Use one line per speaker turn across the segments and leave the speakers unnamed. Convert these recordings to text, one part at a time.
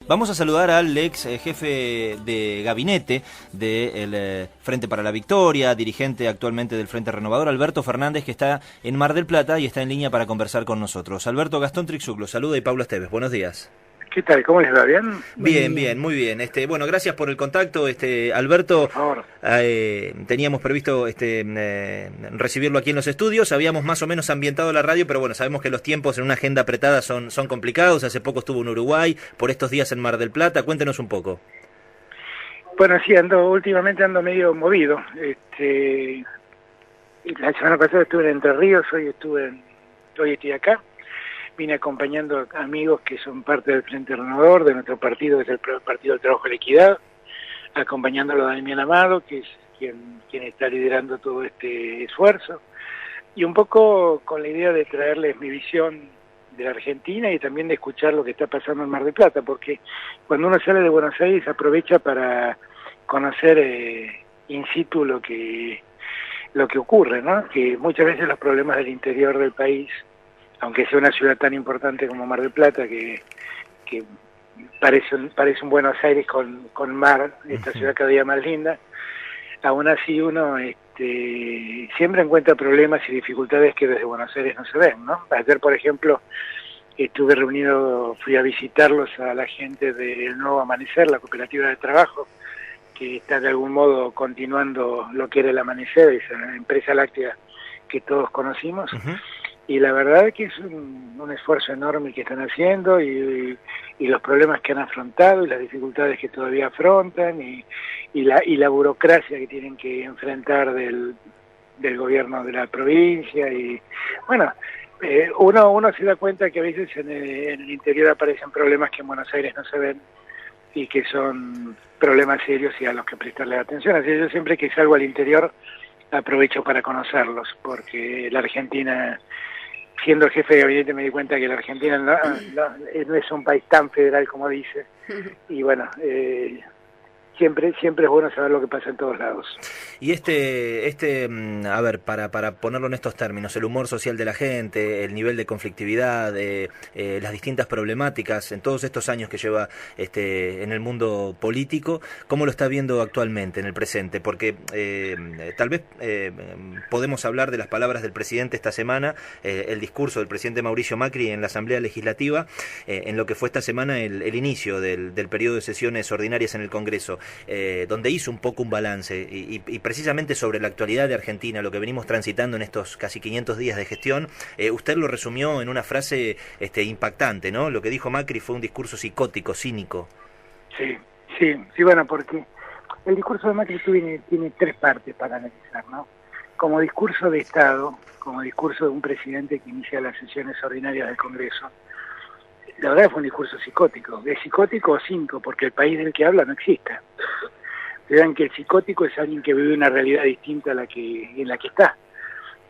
Vamos a saludar al ex jefe de gabinete del Frente para la Victoria, dirigente actualmente del Frente Renovador, Alberto Fernández, que está en Mar del Plata y está en línea para conversar con nosotros. Alberto, Gastón Trixuk lo saluda y Pablo Esteves. Buenos días.
¿Qué tal? ¿Cómo les va? ¿Bien?
Bien, bien, muy bien. Bueno, gracias por el contacto, Alberto.
Por favor.
Teníamos previsto recibirlo aquí en los estudios. Habíamos más o menos ambientado la radio, pero bueno, sabemos que los tiempos en una agenda apretada son complicados. Hace poco estuvo en Uruguay, por estos días en Mar del Plata. Cuéntenos un poco.
Bueno, sí, últimamente ando medio movido. La semana pasada estuve en Entre Ríos, hoy estoy acá. Vine acompañando amigos que son parte del Frente Renovador, de nuestro partido, que es el Partido del Trabajo y la Equidad, acompañándolo a Damián Amado, que es quien está liderando todo este esfuerzo, y un poco con la idea de traerles mi visión de la Argentina y también de escuchar lo que está pasando en Mar del Plata, porque cuando uno sale de Buenos Aires aprovecha para conocer in situ lo que ocurre, ¿no? Que muchas veces los problemas del interior del país, aunque sea una ciudad tan importante como Mar del Plata, que parece un Buenos Aires con mar, esta ciudad cada día más linda, aún así uno siempre encuentra problemas y dificultades que desde Buenos Aires no se ven, ¿no? Ayer, por ejemplo, fui a visitarlos a la gente del Nuevo Amanecer, la cooperativa de trabajo, que está de algún modo continuando lo que era el Amanecer, esa empresa láctea que todos conocimos. Y la verdad es que es un esfuerzo enorme que están haciendo y los problemas que han afrontado y las dificultades que todavía afrontan y la burocracia que tienen que enfrentar del gobierno de la provincia. Y bueno, uno se da cuenta que a veces en el interior aparecen problemas que en Buenos Aires no se ven y que son problemas serios y a los que prestarle atención. Así que yo siempre que salgo al interior aprovecho para conocerlos, porque la Argentina, siendo el jefe de gabinete, me di cuenta que la Argentina no es un país tan federal como dice, y bueno, siempre es bueno saber lo que pasa en todos lados.
Y a ver, para ponerlo en estos términos, el humor social de la gente, el nivel de conflictividad, las distintas problemáticas en todos estos años que lleva en el mundo político, ¿cómo lo está viendo actualmente, en el presente? Porque tal vez podemos hablar de las palabras del presidente esta semana, el discurso del presidente Mauricio Macri en la Asamblea Legislativa, en lo que fue esta semana el inicio del periodo de sesiones ordinarias en el Congreso, donde hizo un poco un balance y precisamente sobre la actualidad de Argentina, lo que venimos transitando en estos casi 500 días de gestión. Usted lo resumió en una frase impactante, ¿no? Lo que dijo Macri fue un discurso psicótico, cínico.
Sí, bueno, porque el discurso de Macri tiene tres partes para analizar, ¿no? Como discurso de Estado, como discurso de un presidente que inicia las sesiones ordinarias del Congreso, la verdad fue un discurso psicótico. ¿Es psicótico o cínico? Porque el país del que habla no existe. Vean que el psicótico es alguien que vive una realidad distinta a en la que está.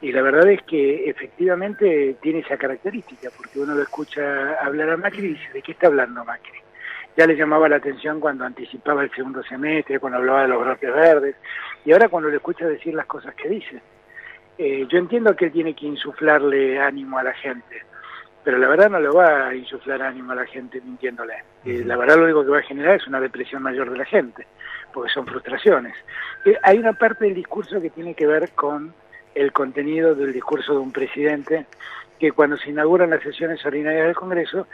Y la verdad es que efectivamente tiene esa característica, porque uno lo escucha hablar a Macri y dice, ¿de qué está hablando Macri? Ya le llamaba la atención cuando anticipaba el segundo semestre, cuando hablaba de los brotes verdes, y ahora cuando le escucha decir las cosas que dice. Yo entiendo que él tiene que insuflarle ánimo a la gente, pero la verdad no le va a insuflar ánimo a la gente mintiéndole. La verdad lo único que va a generar es una depresión mayor de la gente, porque son frustraciones. Hay una parte del discurso que tiene que ver con el contenido del discurso de un presidente que cuando se inauguran las sesiones ordinarias del Congreso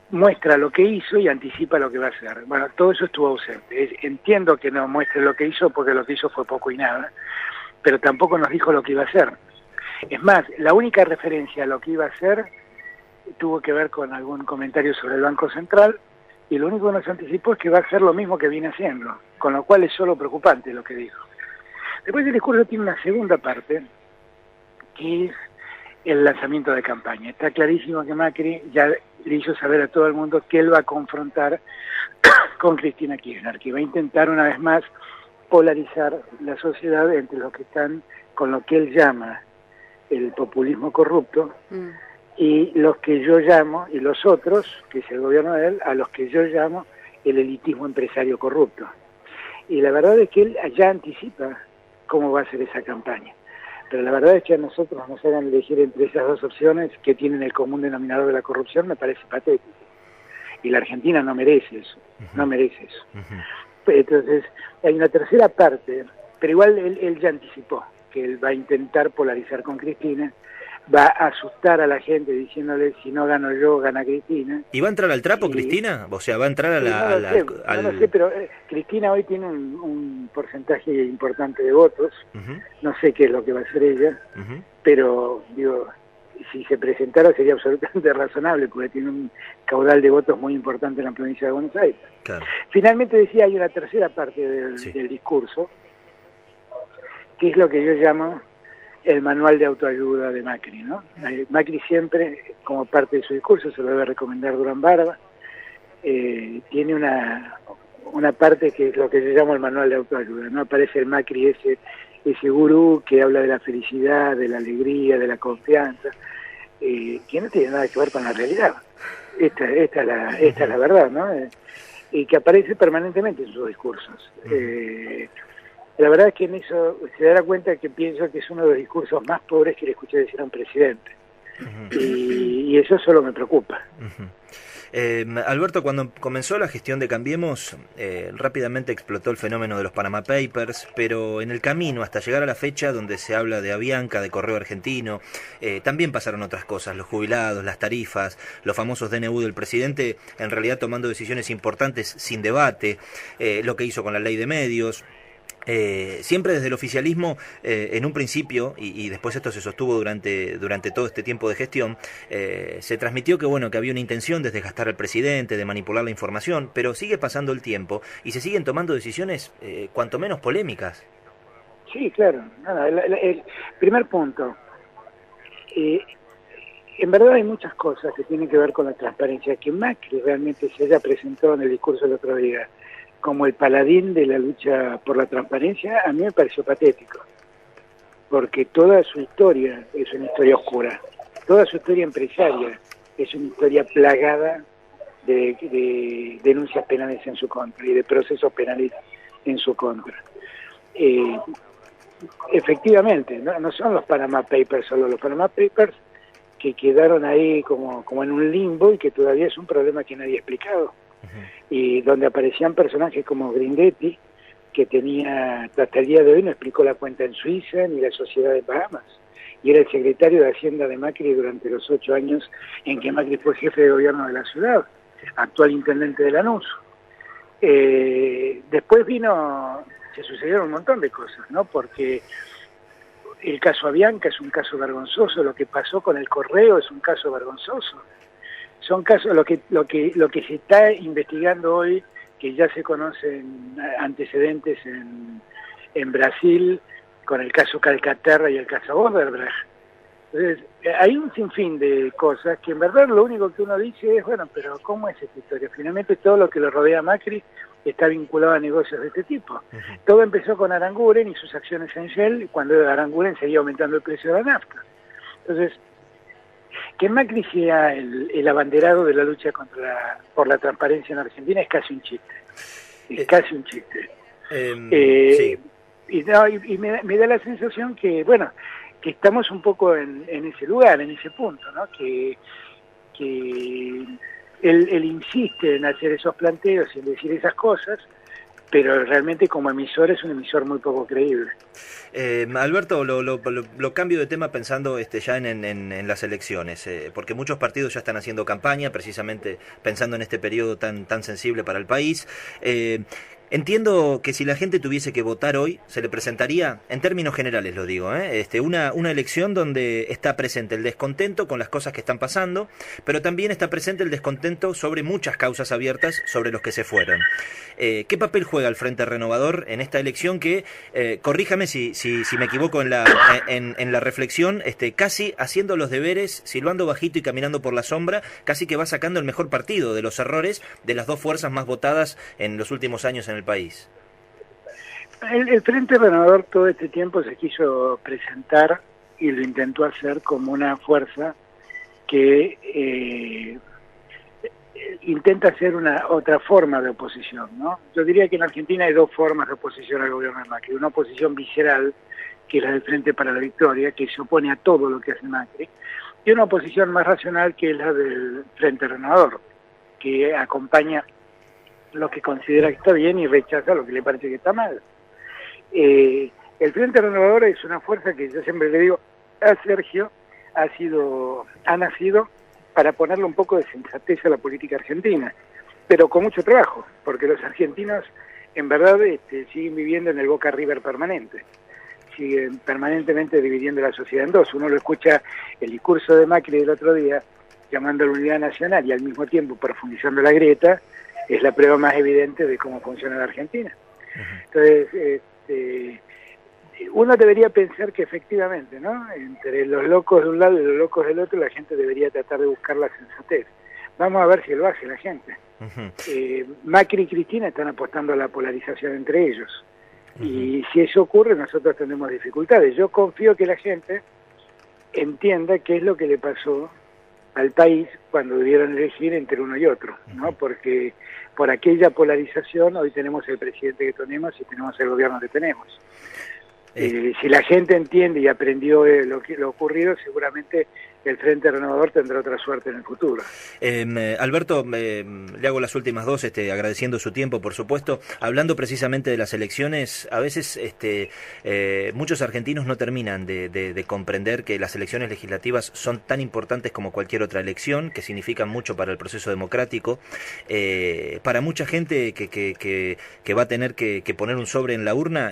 muestra lo que hizo y anticipa lo que va a hacer. Bueno, todo eso estuvo ausente. Entiendo que no muestre lo que hizo porque lo que hizo fue poco y nada, pero tampoco nos dijo lo que iba a hacer. Es más, la única referencia a lo que iba a hacer tuvo que ver con algún comentario sobre el Banco Central, y lo único que nos anticipó es que va a hacer lo mismo que viene haciendo, con lo cual es solo preocupante lo que dijo. Después el discurso tiene una segunda parte, que es el lanzamiento de campaña. Está clarísimo que Macri ya le hizo saber a todo el mundo que él va a confrontar con Cristina Kirchner, que va a intentar una vez más polarizar la sociedad entre los que están con lo que él llama el populismo corrupto, y los que yo llamo, y los otros, que es el gobierno de él, a los que yo llamo el elitismo empresario corrupto. Y la verdad es que él ya anticipa cómo va a ser esa campaña. Pero la verdad es que a nosotros nos hagan elegir entre esas dos opciones que tienen el común denominador de la corrupción, me parece patético. y la Argentina no merece eso,
uh-huh.
no merece eso.
Uh-huh.
Entonces, hay una tercera parte, pero igual él ya anticipó que él va a intentar polarizar con Cristina, va a asustar a la gente diciéndole, si no gano yo, gana Cristina.
¿Y va a entrar al trapo, Cristina? O sea, ¿va a entrar a
no lo sé, no lo sé, pero Cristina hoy tiene un porcentaje importante de votos,
uh-huh.
no sé qué es lo que va a hacer ella,
uh-huh.
pero digo, si se presentara sería absolutamente razonable, porque tiene un caudal de votos muy importante en la provincia de Buenos Aires.
Claro.
Finalmente decía, hay una tercera parte del discurso, que es lo que yo llamo el manual de autoayuda de Macri, ¿no? Macri siempre, como parte de su discurso, se lo debe recomendar Durán Barba, tiene una parte que es lo que yo llamo el manual de autoayuda, ¿no? Aparece el Macri ese gurú que habla de la felicidad, de la alegría, de la confianza, que no tiene nada que ver con la realidad. Esta es la verdad, ¿no? Y que aparece permanentemente en sus discursos. La verdad es que en eso se dará cuenta que pienso que es uno de los discursos más pobres que le escuché decir a un presidente. Uh-huh. Y eso solo me preocupa.
Uh-huh. Alberto, cuando comenzó la gestión de Cambiemos, rápidamente explotó el fenómeno de los Panama Papers, pero en el camino hasta llegar a la fecha donde se habla de Avianca, de Correo Argentino, también pasaron otras cosas, los jubilados, las tarifas, los famosos DNU del presidente, en realidad tomando decisiones importantes sin debate, lo que hizo con la ley de medios. Siempre desde el oficialismo, en un principio, y después esto se sostuvo durante todo este tiempo de gestión, se transmitió que bueno, que había una intención de desgastar al presidente, de manipular la información, pero sigue pasando el tiempo y se siguen tomando decisiones cuanto menos polémicas.
Sí, claro. El primer punto, en verdad hay muchas cosas que tienen que ver con la transparencia, que Macri realmente se haya presentado en el discurso del otro día como el paladín de la lucha por la transparencia, a mí me pareció patético, porque toda su historia es una historia oscura, toda su historia empresaria es una historia plagada de denuncias penales en su contra y de procesos penales en su contra. Efectivamente, no son los Panama Papers solo, los Panama Papers que quedaron ahí como en un limbo y que todavía es un problema que nadie ha explicado. Y donde aparecían personajes como Grindetti, que tenía, hasta el día de hoy no explicó la cuenta en Suiza ni la sociedad de Bahamas, y era el secretario de Hacienda de Macri durante los 8 años en que Macri fue jefe de gobierno de la ciudad, actual intendente de Lanús. Después se sucedieron un montón de cosas, ¿no? Porque el caso Avianca es un caso vergonzoso, lo que pasó con el correo es un caso vergonzoso. Son casos, lo que se está investigando hoy, que ya se conocen antecedentes en Brasil, con el caso Calcaterra y el caso Odebrecht. Entonces, hay un sinfín de cosas que en verdad lo único que uno dice es, bueno, pero ¿cómo es esta historia? Finalmente todo lo que lo rodea a Macri está vinculado a negocios de este tipo. Uh-huh. Todo empezó con Aranguren y sus acciones en Shell, cuando Aranguren seguía aumentando el precio de la nafta. Entonces, que Macri sea el abanderado de la lucha por la transparencia en Argentina es casi un chiste. Es casi un chiste.
Sí.
Y me da la sensación que, bueno, que estamos un poco en ese lugar, en ese punto, ¿no? Que él insiste en hacer esos planteos y en decir esas cosas, pero realmente como emisor es un emisor muy poco creíble.
Alberto, lo cambio de tema pensando ya en las elecciones, porque muchos partidos ya están haciendo campaña precisamente pensando en este periodo tan sensible para el país. Entiendo que si la gente tuviese que votar hoy, se le presentaría, en términos generales lo digo, una elección donde está presente el descontento con las cosas que están pasando, pero también está presente el descontento sobre muchas causas abiertas sobre los que se fueron. ¿Qué papel juega el Frente Renovador en esta elección que, corríjame si me equivoco en la reflexión, casi haciendo los deberes, silbando bajito y caminando por la sombra, casi que va sacando el mejor partido de los errores de las dos fuerzas más votadas en los últimos años en el país?
El Frente Renovador todo este tiempo se quiso presentar y lo intentó hacer como una fuerza que intenta hacer otra forma de oposición, ¿no? Yo diría que en Argentina hay dos formas de oposición al gobierno de Macri. Una oposición visceral, que es la del Frente para la Victoria, que se opone a todo lo que hace Macri, y una oposición más racional, que es la del Frente Renovador. que acompaña lo que considera que está bien y rechaza lo que le parece que está mal. El Frente Renovador es una fuerza que yo siempre le digo a Sergio, ha nacido para ponerle un poco de sensatez a la política argentina, pero con mucho trabajo, porque los argentinos en verdad siguen viviendo en el Boca River permanente, siguen permanentemente dividiendo la sociedad en dos. Uno lo escucha el discurso de Macri del otro día, llamando a la unidad nacional y al mismo tiempo profundizando la grieta, es la prueba más evidente de cómo funciona la Argentina. Entonces, uno debería pensar que efectivamente, ¿no?, entre los locos de un lado y los locos del otro, la gente debería tratar de buscar la sensatez. Vamos a ver si lo hace la gente. Macri y Cristina están apostando a la polarización entre ellos. Y si eso ocurre, nosotros tendremos dificultades. Yo confío que la gente entienda qué es lo que le pasó al país cuando debieron elegir entre uno y otro, ¿no? Porque por aquella polarización hoy tenemos el presidente que tenemos y tenemos el gobierno que tenemos. Si la gente entiende y aprendió lo ocurrido, seguramente el Frente Renovador tendrá otra suerte en el futuro.
Alberto, le hago las últimas dos, agradeciendo su tiempo, por supuesto. Hablando precisamente de las elecciones, a veces muchos argentinos no terminan de comprender que las elecciones legislativas son tan importantes como cualquier otra elección, que significan mucho para el proceso democrático. Para mucha gente que va a tener que poner un sobre en la urna,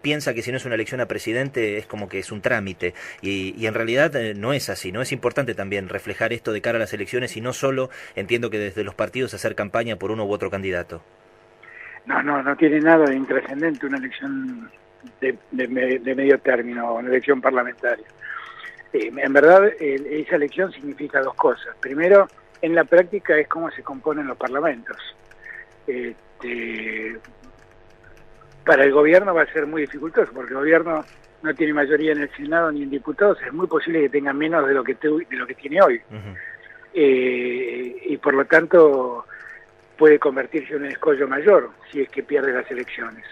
piensa que si no es una elección a presidente es como que es un trámite, y en realidad no es así, ¿no? Es importante también reflejar esto de cara a las elecciones y no solo, entiendo que desde los partidos, hacer campaña por uno u otro candidato.
No tiene nada de intrascendente una elección de medio término, una elección parlamentaria. En verdad, esa elección significa dos cosas. Primero, en la práctica es cómo se componen los parlamentos. Para el gobierno va a ser muy dificultoso, porque el gobierno no tiene mayoría en el Senado ni en diputados, es muy posible que tenga menos de lo que tiene hoy. Y por lo tanto puede convertirse en un escollo mayor si es que pierde las elecciones.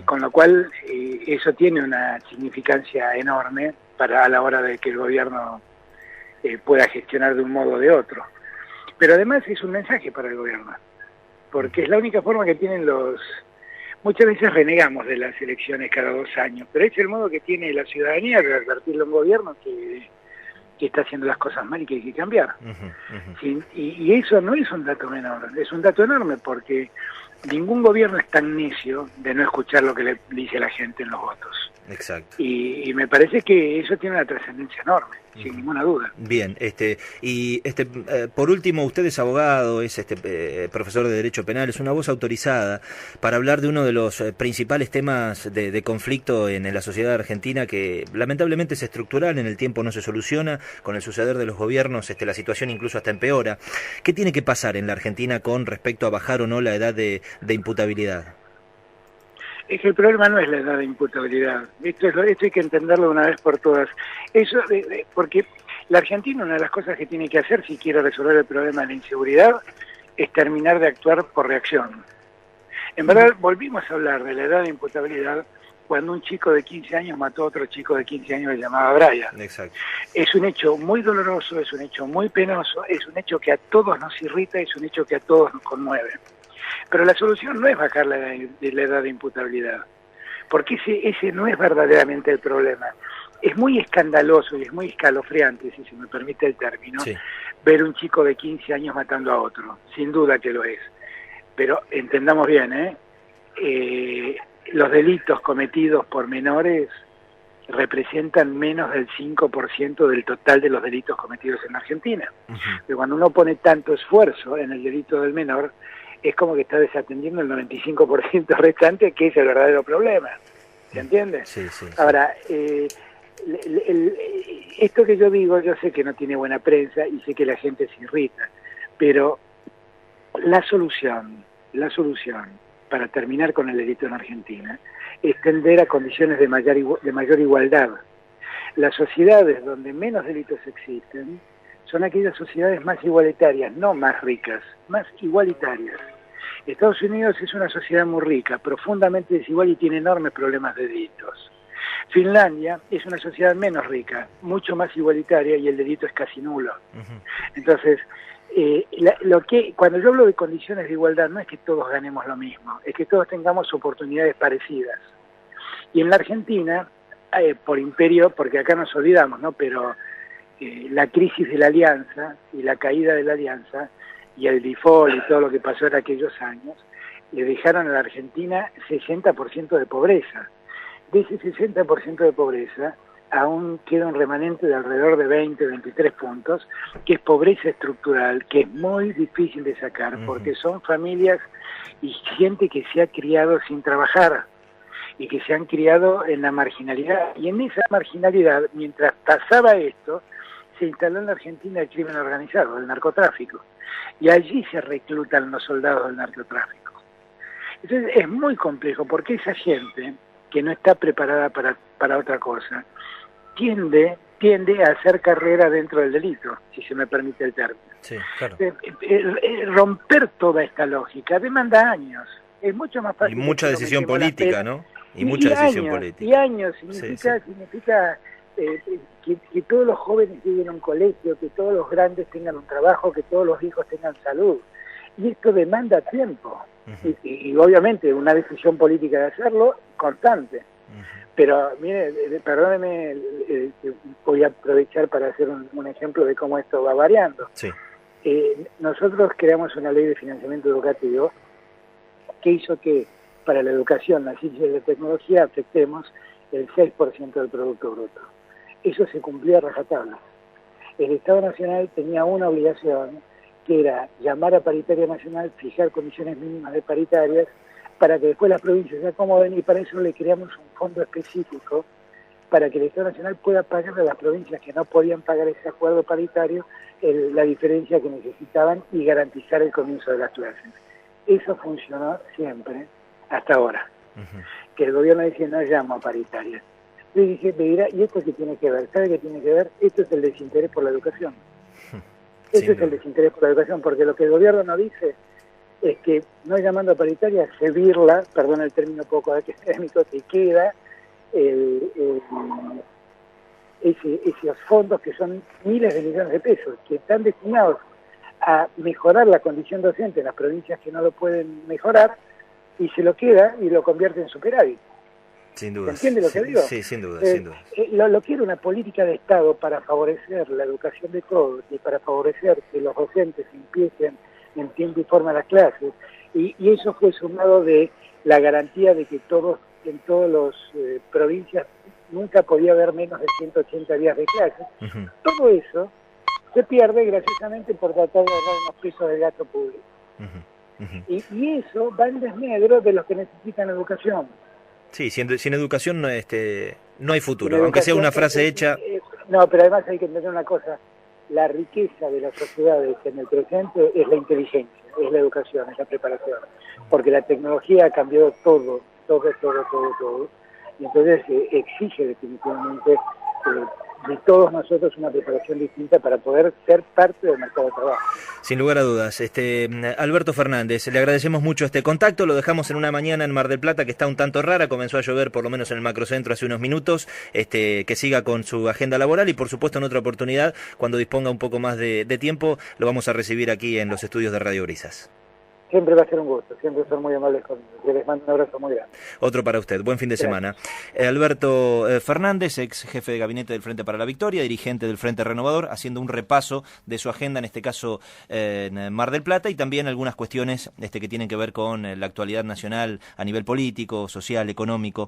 Con lo cual eso tiene una significancia enorme a la hora de que el gobierno pueda gestionar de un modo o de otro. Pero además es un mensaje para el gobierno, porque es la única forma que tienen Muchas veces renegamos de las elecciones cada 2 años, pero es el modo que tiene la ciudadanía de advertirle a un gobierno que está haciendo las cosas mal y que hay que cambiar. Sí, y eso no es un dato menor, es un dato enorme, porque ningún gobierno es tan necio de no escuchar lo que le dice la gente en los votos.
Exacto.
Y me parece que eso tiene una trascendencia enorme, sin ninguna duda.
Bien, por último, usted es abogado, es profesor de Derecho Penal, es una voz autorizada para hablar de uno de los principales temas de conflicto en la sociedad argentina, que lamentablemente es estructural, en el tiempo no se soluciona, con el suceder de los gobiernos la situación incluso hasta empeora. ¿Qué tiene que pasar en la Argentina con respecto a bajar o no la edad de imputabilidad?
Es que el problema no es la edad de imputabilidad. Esto hay que entenderlo de una vez por todas. Porque la Argentina, una de las cosas que tiene que hacer si quiere resolver el problema de la inseguridad es terminar de actuar por reacción. En verdad, volvimos a hablar de la edad de imputabilidad cuando un chico de 15 años mató a otro chico de 15 años que se llamaba Brian.
Exacto.
Es un hecho muy doloroso, es un hecho muy penoso, es un hecho que a todos nos irrita, es un hecho que a todos nos conmueve. Pero la solución no es bajar la edad de imputabilidad, porque ese no es verdaderamente el problema. Es muy escandaloso y es muy escalofriante, si se me permite el término, sí, ver un chico de 15 años matando a otro, sin duda que lo es. Pero entendamos bien, los delitos cometidos por menores representan menos del 5% del total de los delitos cometidos en Argentina. Pero cuando uno pone tanto esfuerzo en el delito del menor, es como que está desatendiendo el 95% restante, que es el verdadero problema. ¿Se entiende?
Sí.
Ahora, esto que yo digo, yo sé que no tiene buena prensa y sé que la gente se irrita, pero la solución para terminar con el delito en Argentina es tender a condiciones de mayor igualdad. Las sociedades donde menos delitos existen son aquellas sociedades más igualitarias, no más ricas, más igualitarias. Estados Unidos es una sociedad muy rica, profundamente desigual y tiene enormes problemas de delitos. Finlandia es una sociedad menos rica, mucho más igualitaria y el delito es casi nulo. Entonces, cuando yo hablo de condiciones de igualdad no es que todos ganemos lo mismo, es que todos tengamos oportunidades parecidas. Y en la Argentina, por imperio, porque acá nos olvidamos, ¿no? Pero la crisis de la alianza y la caída de la alianza y el default y todo lo que pasó en aquellos años, le dejaron a la Argentina 60% de pobreza. De ese 60% de pobreza, aún queda un remanente de alrededor de 20, 23 puntos, que es pobreza estructural, que es muy difícil de sacar, porque son familias y gente que se ha criado sin trabajar y que se han criado en la marginalidad. Y en esa marginalidad, mientras pasaba esto, se instaló en la Argentina el crimen organizado, el narcotráfico. Y allí se reclutan los soldados del narcotráfico. Entonces es muy complejo, porque esa gente que no está preparada para otra cosa, tiende a hacer carrera dentro del delito, si se me permite el término.
Sí, claro.
Romper toda esta lógica demanda años. Es mucho más fácil.
Y mucha decisión política, ¿no?
Y
mucha decisión
años,
política.
Y años, significa que todos los jóvenes lleguen a un colegio, que todos los grandes tengan un trabajo, que todos los hijos tengan salud. Y esto demanda tiempo. Y obviamente una decisión política de hacerlo constante. Pero mire, perdóneme, voy a aprovechar para hacer un ejemplo de cómo esto va variando.
Sí.
Nosotros creamos una ley de financiamiento educativo que hizo que para la educación, la ciencia y la tecnología afectemos el 6% del Producto Bruto. Eso se cumplía a rajatabla. El Estado Nacional tenía una obligación, que era llamar a paritaria nacional, fijar condiciones mínimas de paritarias, para que después las provincias se acomoden, y para eso le creamos un fondo específico para que el Estado Nacional pueda pagar a las provincias que no podían pagar ese acuerdo paritario la diferencia que necesitaban y garantizar el comienzo de las clases. Eso funcionó siempre, hasta ahora. Que el gobierno dice, no llamo a paritarias. Yo dije, me dirá, ¿y esto qué tiene que ver? ¿Sabe qué tiene que ver? Esto es el desinterés por la educación. Eso es el desinterés por la educación, porque lo que el gobierno no dice es que no llamando a paritaria se birla, perdón el término poco académico, que queda esos fondos que son miles de millones de pesos, que están destinados a mejorar la condición docente en las provincias que no lo pueden mejorar, y se lo queda y lo convierte en superávit.
Sin duda.
¿Entiende lo que digo?
Sí, sin duda, sin duda.
Lo que era una política de Estado para favorecer la educación de todos y para favorecer que los docentes empiecen en tiempo y forma las clases, y eso fue sumado de la garantía de que en todas las provincias nunca podía haber menos de 180 días de clases. Todo eso se pierde graciosamente por tratar de ahorrar unos pesos del gasto público. Y eso va en desmedro de los que necesitan educación. Sí,
sin educación no hay futuro, aunque sea una frase hecha.
No, pero además hay que entender una cosa. La riqueza de las sociedades en el presente es la inteligencia, es la educación, es la preparación. Porque la tecnología ha cambiado todo. Y entonces exige definitivamente de todos nosotros una preparación distinta para poder ser parte del mercado de trabajo.
Sin lugar a dudas. Alberto Fernández, le agradecemos mucho este contacto, lo dejamos en una mañana en Mar del Plata que está un tanto rara, comenzó a llover por lo menos en el macrocentro hace unos minutos, que siga con su agenda laboral y por supuesto en otra oportunidad, cuando disponga un poco más de tiempo, lo vamos a recibir aquí en los estudios de Radio Brisas.
Siempre va a ser un gusto, siempre son muy amables conmigo. Les mando un abrazo muy grande.
Otro para usted, buen fin de semana. Alberto Fernández, ex jefe de gabinete del Frente para la Victoria, dirigente del Frente Renovador, haciendo un repaso de su agenda, en este caso en Mar del Plata, y también algunas cuestiones que tienen que ver con la actualidad nacional a nivel político, social, económico.